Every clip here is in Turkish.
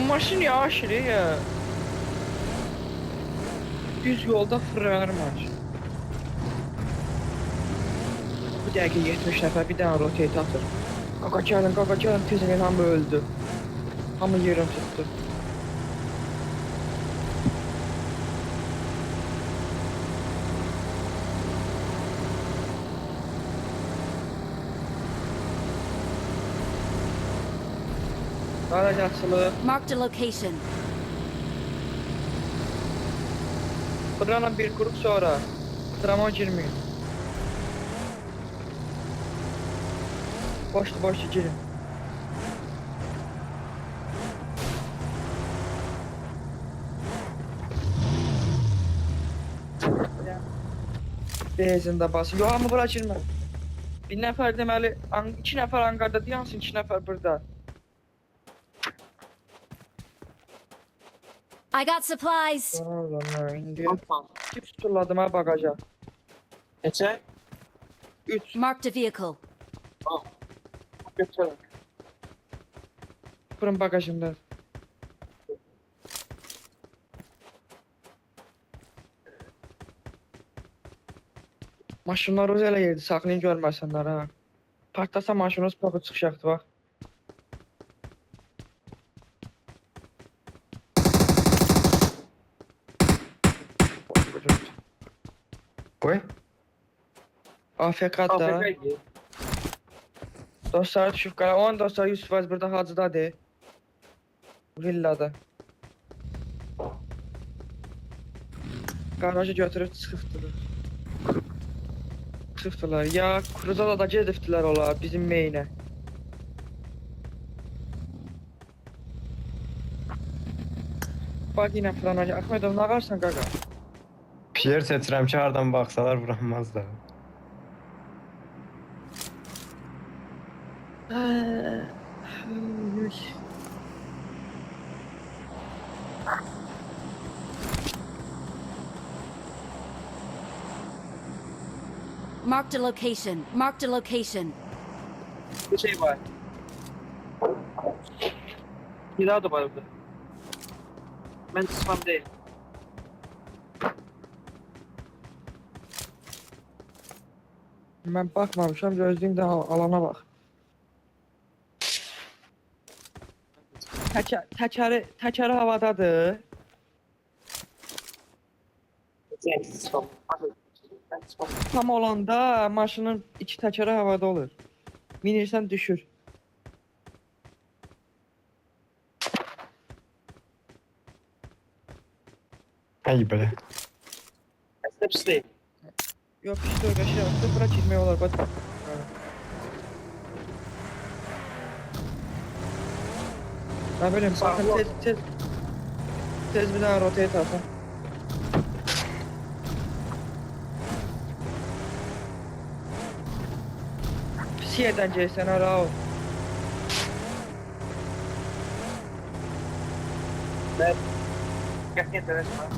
Maşın yavaş ya. Düz yolda fırlar maşın. Bir dəqiqə 70 nəfər bir dənə rotate atır. Qaka gəlin, tezən hamı öldü. Hamı yerim tutdu. Garaj açılır. Marked a location. Fırlanın bir kurup sonra. Tramon girmeyin. Boşlu girin. Benzində basın. Yox, amma bura girmə. Bir nəfər deməli, 2 nəfər anqarda dayansın, 2 nəfər burada. I got supplies. Allah'ım, indi. Çift tutulladım ha bagaja. Neçə? 3. Marked a vehicle. Götürün. Fırın bagajında. Maşınlar öz elə yerdi, saxlayın görməsinlər ha. Partlasa maşınız paqa çıxacaqdı bax. Koy. AFK-da. AFK-ydi. Dostları düşüb qala. Onun dostları Yusuf Əz burada Hacıdadır. Villada. Qarajı götürüb çıxıbdılar. Çıxıbdılar. Ya Kruzada da gedibdilər ola bizim meynə. Bak yine falan acı. Ahmedov ne varsan qaqa? Pierre seçirəm ki, hardan baxsalar vuranmazlar. Marked a location. Marked a location. Bir şey var. Bir daha da var burada. Ben spam değil. Ben bakmamışam, gözlüyüm de alana bak. Təkəri havadadır. Tam olanda maşının iki təkəri havada olur. Minirsən düşür. Ay böyle. Pis deyil. Yox, pis deyil, qəşəng yoxdur. Bura girmək olar, bax. Ne bileyim, bakın tez bir daha rotate atın. Pis yerden gelsen ara o. Ben gerçekten resmen.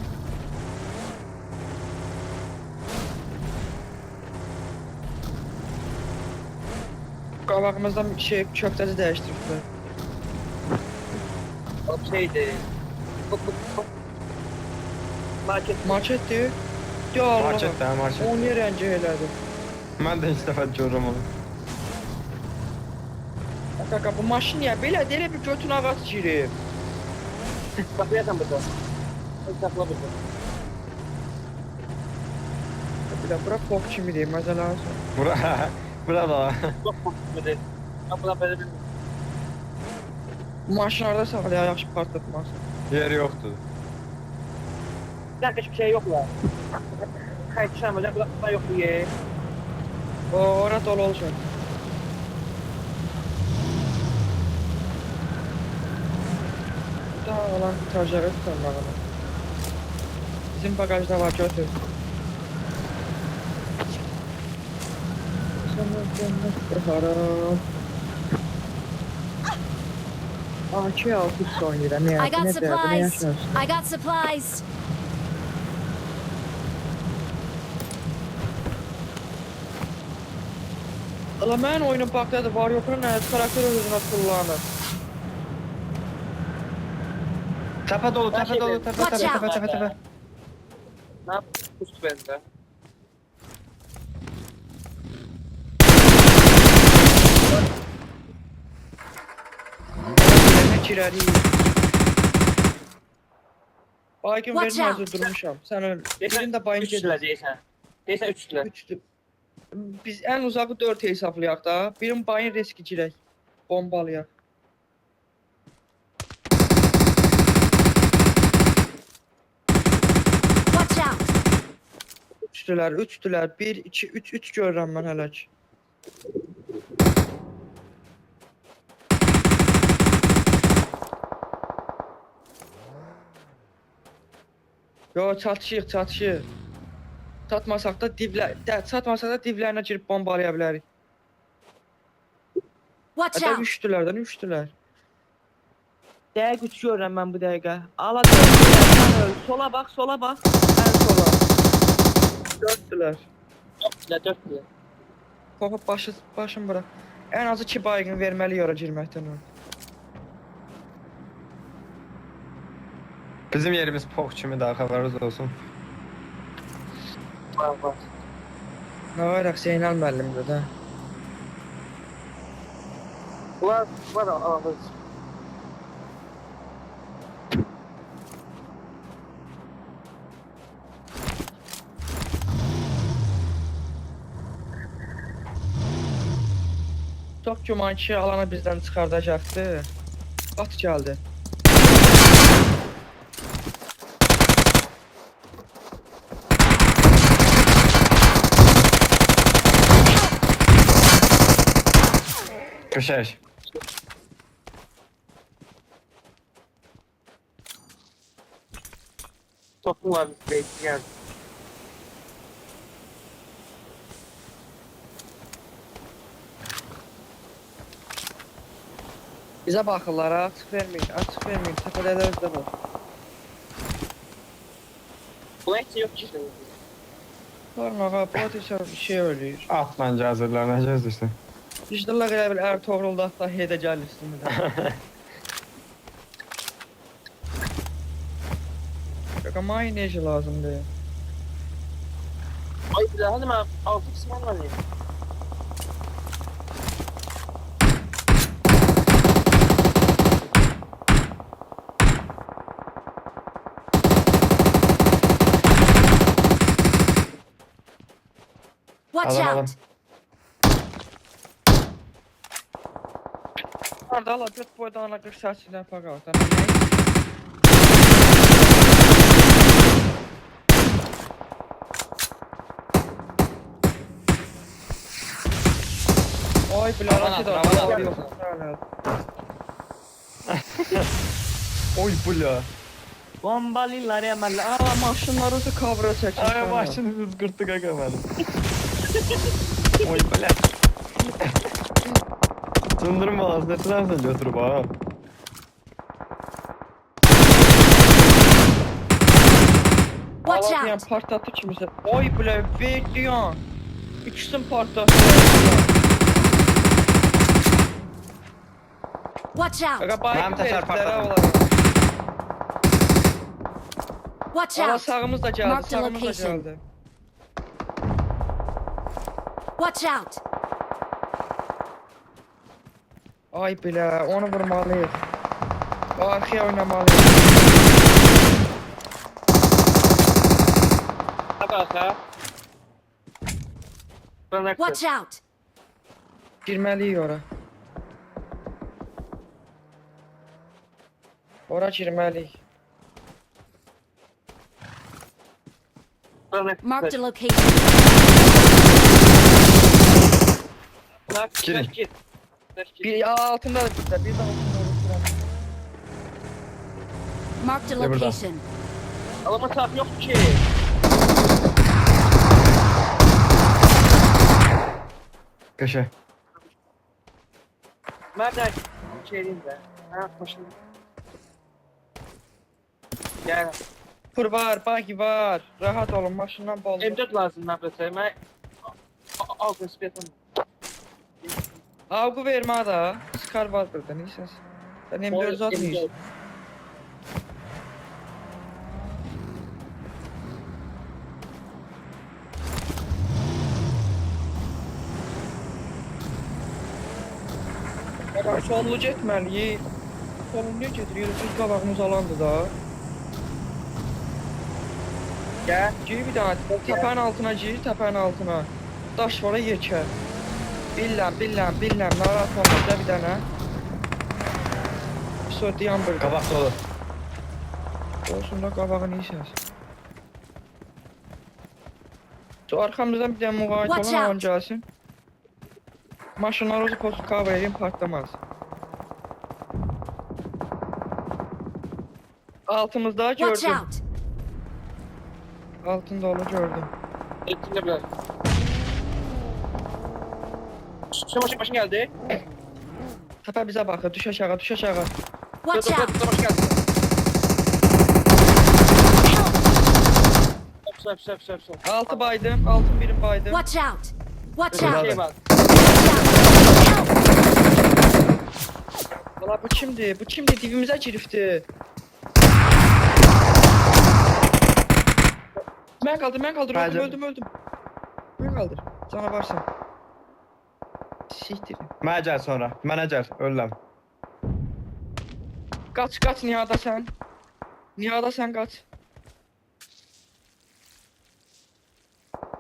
Qabağımızdan şey köftəci dəyişdiriblər. O şeydi. Marketdir. Ya Allah. Market daha market. Onu niyə rəncə elədi? Ben de ilk defa görürüm onu. Kaka bu maşın ya belə elə bir götün ağac girib. Bakıyordum burada. Sakla burada. Bir də bura pok kimidir, məzələ olsun. Burada. Çok korkutma değil. Ben buna böyle bilmiyorum. Bu maşınlarda saxlaya yaxşı partlatmaz. Yer yoktu. Bir dakika hiçbir şey yok la. Kayıt işlemeyecek. Burada yok bu ye. O ora dolu olacaq. Daha olan qurtaracağı tutanmağını. Bizim bagajda var, götür. AK-6 oynayıram ya. I got supplies. I got supplies. Ala mən oyunun partiyada var yoxunu nə karakter özünə kullanır. Tepe dolu, Ben tepe şey dolu, dedim. tepe, Watch tepe, out. tepe, tepe, tepe. Ne yap? Kustu bende. Ne kirəli. Baygın Watch verin out. hazır durmuşam. Sen öl. Deyirsən, Birində bayın 3 üstülər deyirsən. Deyirsən 3 üstülər. Üçdür. Biz en uzağı 4 hesaplayaq da. Birin bayın riski girək. Bombalayaq. Watch out! Üçdülər. 1, 2, 3 görürəm mən hələ ki. Yo, çatışıq. Çatmasaq da diblərinə girib bombalaya bilərik. Watch Hətta out! üçdülər. Dəqiq 3 görürəm mən bu dəqiqə. Ala dördülər. Sola bax. Ən sola. Dörddülər. 4 üstülər. Papa başım bura. Ən azı 2 baygın verməli ora girməkdən o. Bizim yerimiz pok kimi daha xəbəriniz olsun. Var. Nə var Zeynal müəllimdə də. Var ağız. Çox güman ki alanı bizdən çıxardacaqdı. At gəldi. Köşək. Toplum var belki geldi. Bizə baxırlar, açıq verməyin. Təpədələr də var. Buna hiç yok ki. Sormağa, bu bir şey ölür. Atla gəzirlər, nə gəzdirsən? Vicdanla elə bir ər toğrulda hatta hedə gəlir üstümdə. Qaka may necə lazımdır? Ay bir daha hemen 6 kısmı var ya. Watch Alın. out! Orada ala göt boyda ana 40 saatçıdan paqa. Oy bilərək də var yox. Oy bula. Bombalıylar əməlli. Aa maşınları da kavra çəkir. Ay başını hızgırtdı qaqa mənim. Oy bula. Sındırım balası neçələrsən götürüb ha? Watch Aladıyan out! partlatdı kimisə. Oy bilə verdiyan. İkisini partlatdı. Watch out! Qaqa bayqı Mənim təkər verdilər partladı. onlara. Watch Ala out! sağımız da gəldi, Mark the sağımız da location. gəldi. Watch out! Ay bilə, onu vurmalıyıq. Arxaya oynamalıyıq. Bak. Watch out! Girməliyik ora. Ora girməliyik. Marked a location. Girin. Bir altında da bizdə, bir də altında. Marked a burada. location. Alama taraf yok ki. Köşə. Nerede? İçeriyim de. Ha başım. Gel. Pur var, bagi var. Rahat olun, maşından bol. M4 lazım neredeyse. Ben aldım spiyatom. Avqu vermə da. Skar var burada, neysən? Sən M4 atmıyız. Ya sollu getməliyik. Solun niyə gedirik? Biz qabağımız alandı da. Gel. Gir bir daha. Təpənin altına gir, təpənin altına. Daş var yekə. Billəm. Narahat olma, gəl bir dənə. Sonra dayan burada. Qabaq dolu. Olsun da qabağın iyisəz. Şu arkamızdan bir dənə müğayət Watch olan out. alan gəlsin. Maşınlar olsa postu cover edin, partlamaz. Altımızda Watch gördüm. out! Altında onu gördüm. Etkinle biraz. Şu başın geldi. Təpə bizə baxır, düş aşağı. Watch out! Başı geldi. Stop. Altı baydım, altın birim baydım. Watch out! Watch Helal. out! Şey var. Help! Valla bu kimdi? Bu kimdi? Dibimizə girifti. Mən qaldır, Hadi. öldüm. Mən qaldır, canavarsan. Siktir. Mənə gəl sonra. Mənə gəl. Ölürəm. Qaç, Nihada sən. Nihada sən qaç.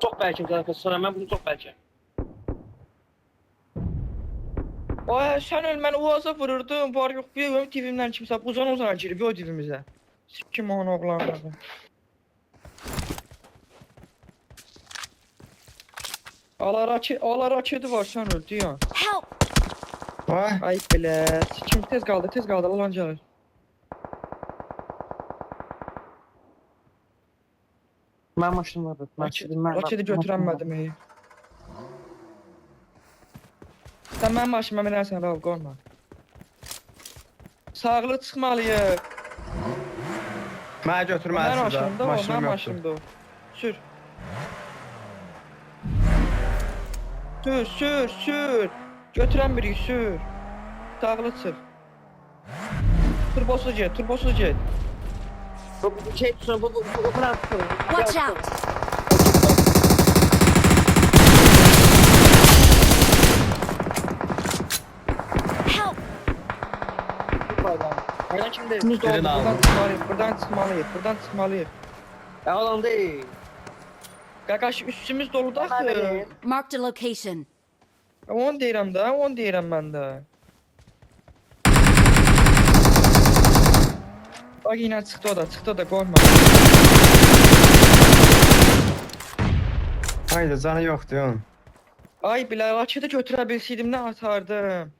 Çok belki zaten sonra ben bunu çok belki. Ay sən öl, mən uaza vururdum. Var yox, bir ömür divimdən kimsə uzana girib o divimizə. Sikim onu oğlanlardı. Ala raketi var, sən öldü ya. Help! Vay. Ay belə, sikim tez qaldı, alan gəlir. Ben maşınım vardı. Raketi götürənmədim ey. Sən mənim maşınıma minərsən, Rav, qorma. Sağlı çıxmalıyıq. Mənə Mənim götürməlisin maşınımda da. o, Maşınım mənim yoxdur. maşınımda o. Sür. Sür. Götürən birik, sür. Sağlı çıx. Turbosuz get. Bu şey sonra bu falan. Watch out! Help! Aynen şimdi. Üstümüz doldu, Birini aldım. buradan çıxmalıyıq. Ya olan değil. Qaqaş, üstümüz doludur axı. Marked a location. Onu deyirəm mən də. Bak yine çıxdı o da, qorma. Haydi canı yoxdur onun. Ay bilə, raketi götürə bilsəydim nə atardım.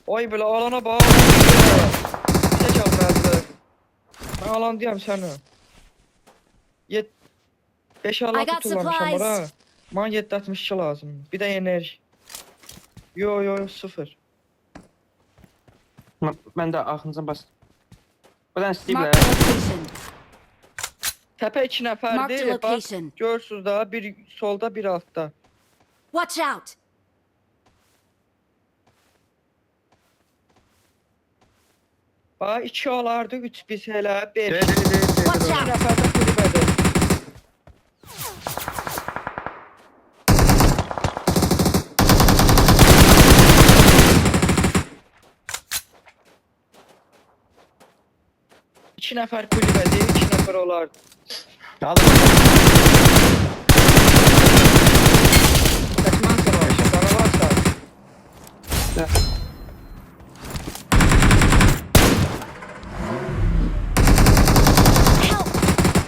Oy bilə, alana bax. Bizə gəlməzdi. Mən alan deyəm sənə. 5-6 I got tullamışam supplies. ora. Mənə 762 lazım. Bir də enerji. Yo, 0. Ben de aklınıza bas. Ben Steve'le. Marked a location. Təpə 2 Marked a nəfərdir. Bax, location. görürsüz da, bir solda, bir altda. Watch out! Bax, 2 olardı, 3 biz elə, 5. Deyil. Watch Bir out! nəfər də kulübədir. İki nəfər kulübədir, 2 nəfər olardı. Alın. Təxmən sana varsa. Help!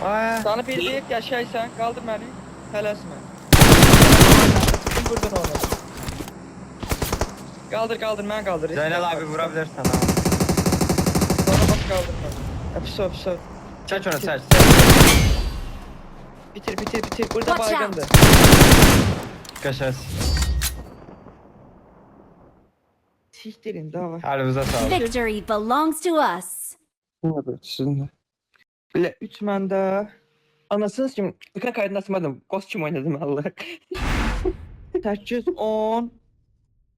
Ay. Sana bir deyib yaşaysan, qaldır məni, tələsmə. Kim vurdun onu? Qaldır, mən qaldır. Zeynel abi vura bilirsən ha. Sana bax qaldırma. Əpso. Çək onu çək. Bitir. Burada Watch out. baygındır. Qəşəs. Siktirin, dava. Əlinizə sağlık. Victory belongs to us. Ne yapıyor sizinle? Bilə, 3 məndə. Anasınız kim? Ekran kaydını açmadım. Kostüm oynadım Allah. 8, 10,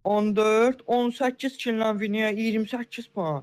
14, 18 killə viniyə 28 puan.